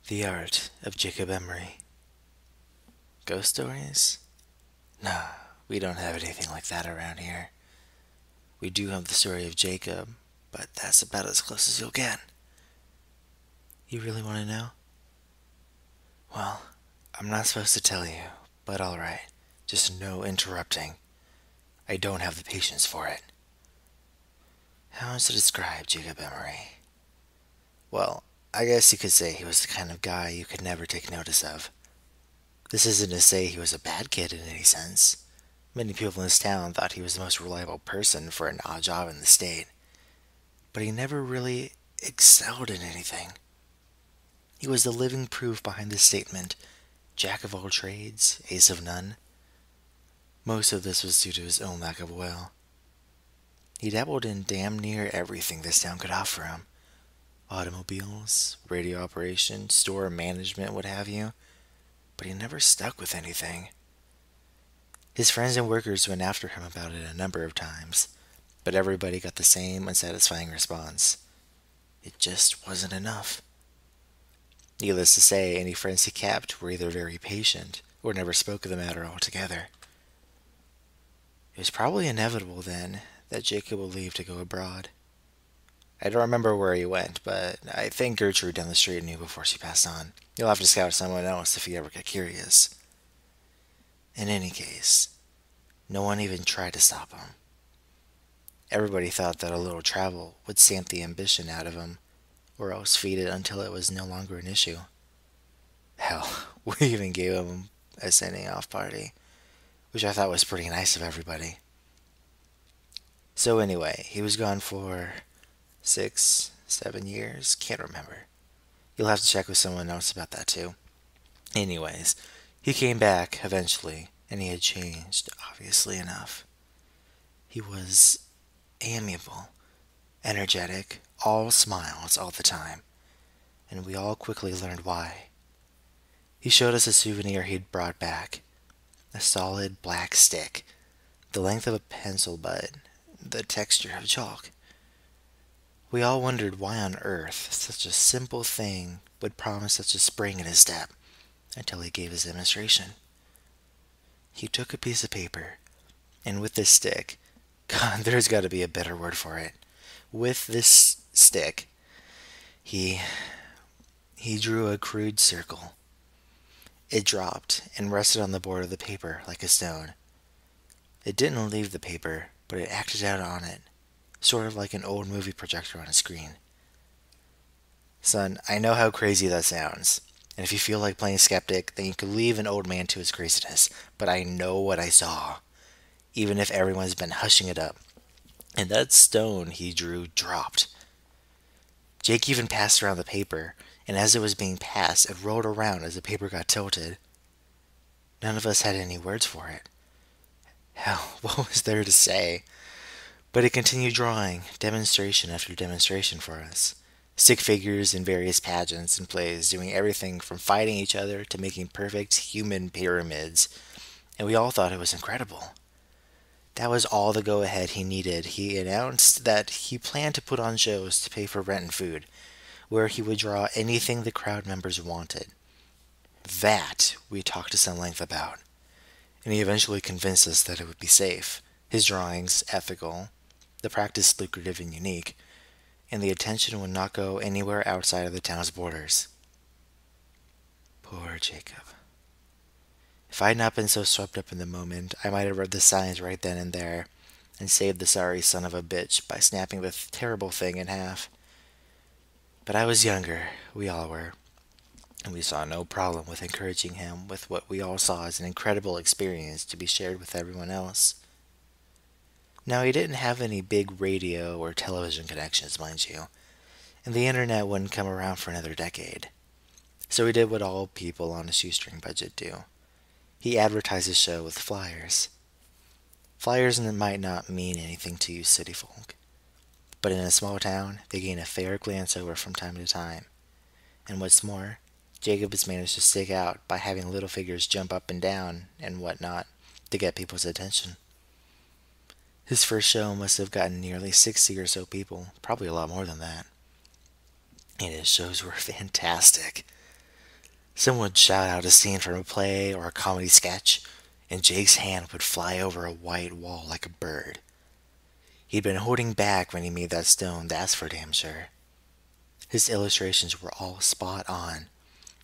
The Art of Jacob Emery. Ghost stories? Nah, we don't have anything like that around here. We do have the story of Jacob, but that's about as close as you'll get. You really want to know? Well, I'm not supposed to tell you, but alright. Just no interrupting. I don't have the patience for it. How is to describe Jacob Emery? Well, I guess you could say he was the kind of guy you could never take notice of. This isn't to say he was a bad kid in any sense. Many people in this town thought he was the most reliable person for an odd job in the state. But he never really excelled in anything. He was the living proof behind the statement, Jack of all trades, ace of none. Most of this was due to his own lack of will. He dabbled in damn near everything this town could offer him. Automobiles, radio operation, store management, what have you. But he never stuck with anything. His friends and workers went after him about it a number of times, but everybody got the same unsatisfying response. It just wasn't enough. Needless to say, any friends he kept were either very patient or never spoke of the matter altogether. It was probably inevitable, then, that Jacob would leave to go abroad. I don't remember where he went, but I think Gertrude down the street knew before she passed on. You'll have to scout someone else if you ever get curious. In any case, no one even tried to stop him. Everybody thought that a little travel would stamp the ambition out of him, or else feed it until it was no longer an issue. Hell, we even gave him a sending off party, which I thought was pretty nice of everybody. So anyway, he was gone for 6, 7 years, can't remember. You'll have to check with someone else about that too. Anyways, he came back eventually, and he had changed, obviously enough. He was amiable, energetic, all smiles all the time, and we all quickly learned why. He showed us a souvenir he'd brought back, a solid black stick, the length of a pencil but the texture of chalk. We all wondered why on earth such a simple thing would promise such a spring in his step, until he gave his demonstration. He took a piece of paper, and with this stick, God, there's got to be a better word for it. With this stick, he drew a crude circle. It dropped and rested on the board of the paper like a stone. It didn't leave the paper, but it acted out on it, sort of like an old movie projector on a screen. Son, I know how crazy that sounds, and if you feel like playing skeptic, then you could leave an old man to his craziness, but I know what I saw, even if everyone's been hushing it up. And that stone he drew dropped. Jake even passed around the paper, and as it was being passed, it rolled around as the paper got tilted. None of us had any words for it. Hell, what was there to say? But it continued drawing, demonstration after demonstration for us. Stick figures in various pageants and plays, doing everything from fighting each other to making perfect human pyramids, and we all thought it was incredible. That was all the go-ahead he needed. He announced that he planned to put on shows to pay for rent and food, where he would draw anything the crowd members wanted. That we talked to some length about, and he eventually convinced us that it would be safe, his drawings ethical, the practice lucrative and unique, and the attention would not go anywhere outside of the town's borders. Poor Jacob. If I had not been so swept up in the moment, I might have read the signs right then and there, and saved the sorry son of a bitch by snapping the terrible thing in half. But I was younger, we all were, and we saw no problem with encouraging him with what we all saw as an incredible experience to be shared with everyone else. Now, he didn't have any big radio or television connections, mind you, and the internet wouldn't come around for another decade. So he did what all people on a shoestring budget do. He advertised his show with flyers. Flyers might not mean anything to you city folk, but in a small town, they gain a fair glance over from time to time. And what's more, Jacob has managed to stick out by having little figures jump up and down and whatnot to get people's attention. His first show must have gotten nearly 60 or so people, probably a lot more than that. And his shows were fantastic. Someone would shout out a scene from a play or a comedy sketch, and Jake's hand would fly over a white wall like a bird. He'd been holding back when he made that stone, that's for damn sure. His illustrations were all spot on,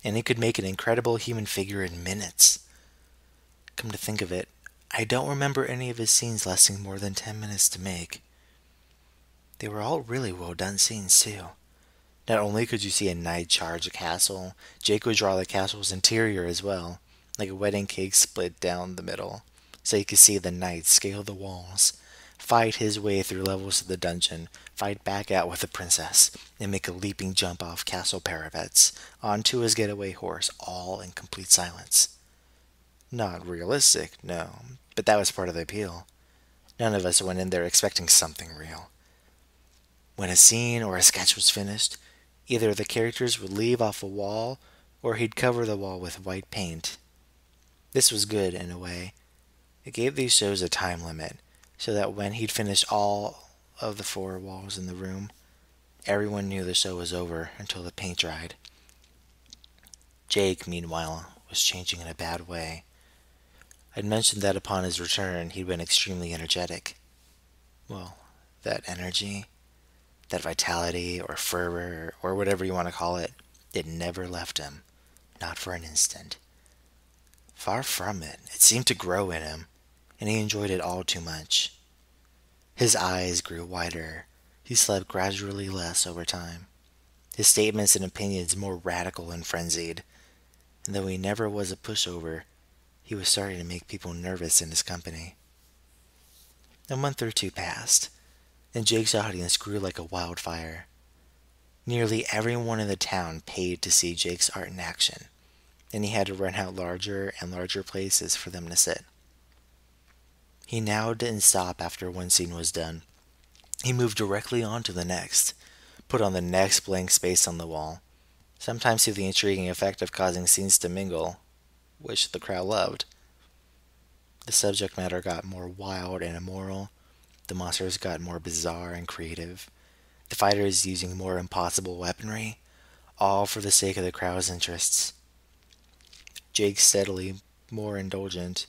and he could make an incredible human figure in minutes. Come to think of it, I don't remember any of his scenes lasting more than 10 minutes to make. They were all really well done scenes, too. Not only could you see a knight charge a castle, Jake would draw the castle's interior as well, like a wedding cake split down the middle, so you could see the knight scale the walls, fight his way through levels of the dungeon, fight back out with the princess, and make a leaping jump off castle parapets onto his getaway horse, all in complete silence. Not realistic, no, but that was part of the appeal. None of us went in there expecting something real. When a scene or a sketch was finished, either the characters would leave off a wall or he'd cover the wall with white paint. This was good in a way. It gave these shows a time limit, so that when he'd finished all of the 4 walls in the room, everyone knew the show was over until the paint dried. Jake, meanwhile, was changing in a bad way. I'd mentioned that upon his return, he'd been extremely energetic. Well, that energy, that vitality or fervor or whatever you want to call it, it never left him, not for an instant. Far from it, it seemed to grow in him, and he enjoyed it all too much. His eyes grew wider, he slept gradually less over time, his statements and opinions more radical and frenzied, and though he never was a pushover, he was starting to make people nervous in his company. A month or 2 passed, and Jake's audience grew like a wildfire. Nearly everyone in the town paid to see Jake's art in action, and he had to rent out larger and larger places for them to sit. He now didn't stop after one scene was done. He moved directly on to the next, put on the next blank space on the wall, sometimes to the intriguing effect of causing scenes to mingle, which the crowd loved. The subject matter got more wild and immoral, the monsters got more bizarre and creative, the fighters using more impossible weaponry, all for the sake of the crowd's interests. Jake steadily more indulgent,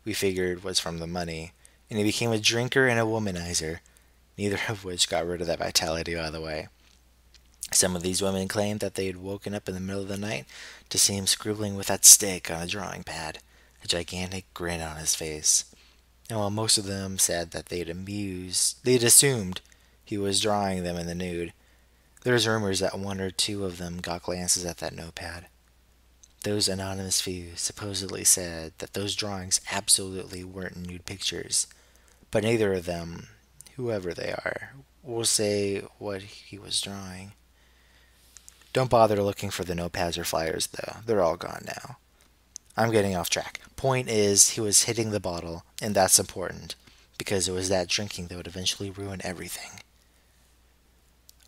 we figured was from the money, and he became a drinker and a womanizer, neither of which got rid of that vitality by the way. Some of these women claimed that they had woken up in the middle of the night to see him scribbling with that stick on a drawing pad, a gigantic grin on his face. And while most of them said that they'd assumed he was drawing them in the nude, there's rumors that 1 or 2 of them got glances at that notepad. Those anonymous few supposedly said that those drawings absolutely weren't nude pictures, but neither of them, whoever they are, will say what he was drawing. Don't bother looking for the notepads or flyers, though. They're all gone now. I'm getting off track. Point is, he was hitting the bottle, and that's important, because it was that drinking that would eventually ruin everything.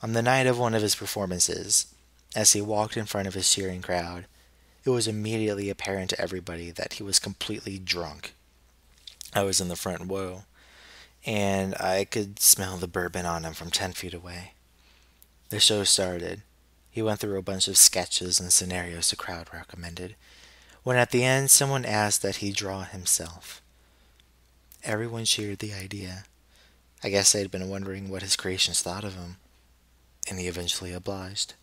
On the night of one of his performances, as he walked in front of his cheering crowd, it was immediately apparent to everybody that he was completely drunk. I was in the front row, and I could smell the bourbon on him from 10 feet away. The show started. He went through a bunch of sketches and scenarios the crowd recommended, when at the end someone asked that he draw himself. Everyone cheered the idea. I guess they'd been wondering what his creations thought of him, and he eventually obliged.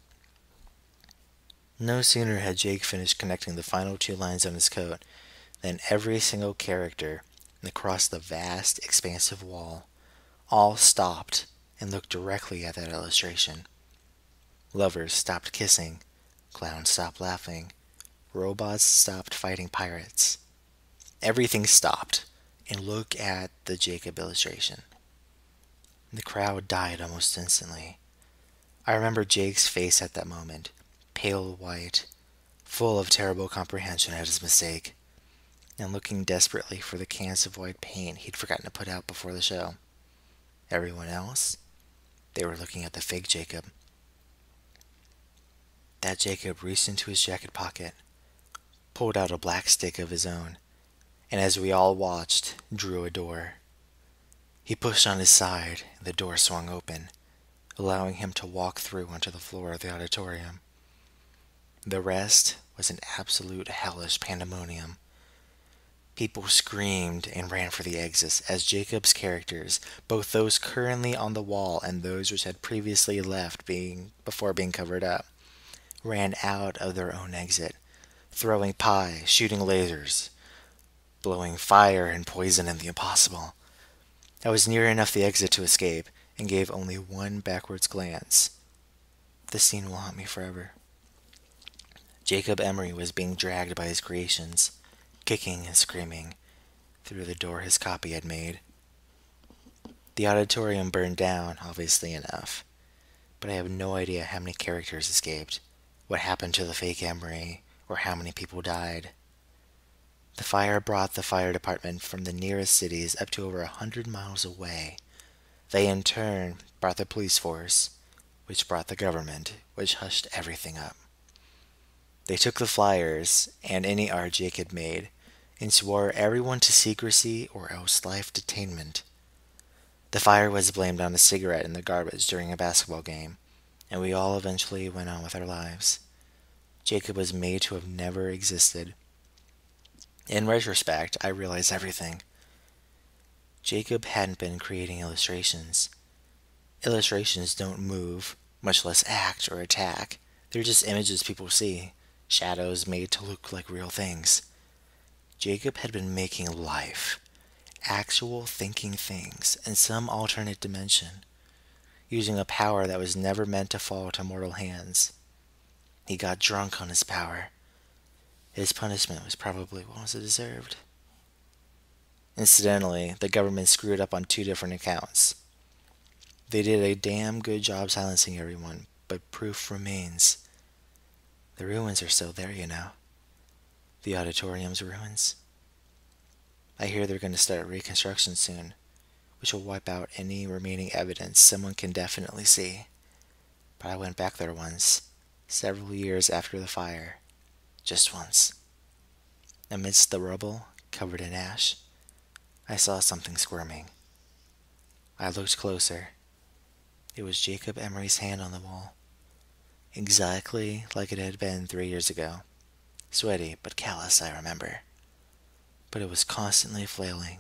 No sooner had Jake finished connecting the final 2 lines on his coat than every single character across the vast, expansive wall all stopped and looked directly at that illustration. Lovers stopped kissing, clowns stopped laughing, robots stopped fighting pirates. Everything stopped and looked at the Jacob illustration. The crowd died almost instantly. I remember Jake's face at that moment, pale white, full of terrible comprehension at his mistake, and looking desperately for the cans of white paint he'd forgotten to put out before the show. Everyone else, they were looking at the fake Jacob. That Jacob reached into his jacket pocket, pulled out a black stick of his own, and as we all watched, drew a door. He pushed on his side, and the door swung open, allowing him to walk through onto the floor of the auditorium. The rest was an absolute hellish pandemonium. People screamed and ran for the exits as Jacob's characters, both those currently on the wall and those which had previously left before being covered up, ran out of their own exit, throwing pie, shooting lasers, blowing fire and poison in the impossible. I was near enough the exit to escape and gave only one backwards glance. This scene will haunt me forever. Jacob Emory was being dragged by his creations, kicking and screaming, through the door his copy had made. The auditorium burned down, obviously enough, but I have no idea how many characters escaped, what happened to the fake Emory, or how many people died. The fire brought the fire department from the nearest cities up to over 100 miles away. They in turn brought the police force, which brought the government, which hushed everything up. They took the flyers and any art Jake had made and swore everyone to secrecy or else life detainment. The fire was blamed on a cigarette in the garbage during a basketball game, and we all eventually went on with our lives. Jacob was made to have never existed. In retrospect, I realize everything. Jacob hadn't been creating illustrations. Illustrations don't move, much less act or attack. They're just images people see, shadows made to look like real things. Jacob had been making life, actual thinking things, in some alternate dimension, using a power that was never meant to fall to mortal hands. He got drunk on his power. His punishment was probably what was deserved. Incidentally, the government screwed up on 2 different accounts. They did a damn good job silencing everyone, but proof remains. The ruins are still there, you know. The auditorium's ruins. I hear they're going to start reconstruction soon, which will wipe out any remaining evidence someone can definitely see. But I went back there once, several years after the fire. Just once. Amidst the rubble, covered in ash, I saw something squirming. I looked closer. It was Jacob Emery's hand on the wall, exactly like it had been 3 years ago. Sweaty but callous, I remember. But it was constantly flailing,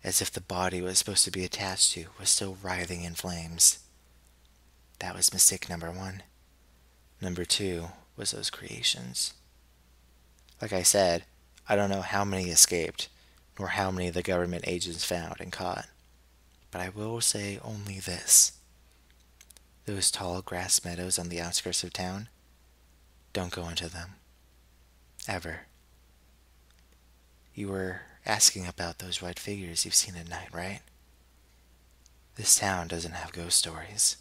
as if the body it was supposed to be attached to was still writhing in flames. That was mistake number 1. Number 2 was those creations. Like I said, I don't know how many escaped, nor how many the government agents found and caught. But I will say only this. Those tall grass meadows on the outskirts of town, don't go into them. Ever. You were asking about those white figures you've seen at night, right? This town doesn't have ghost stories.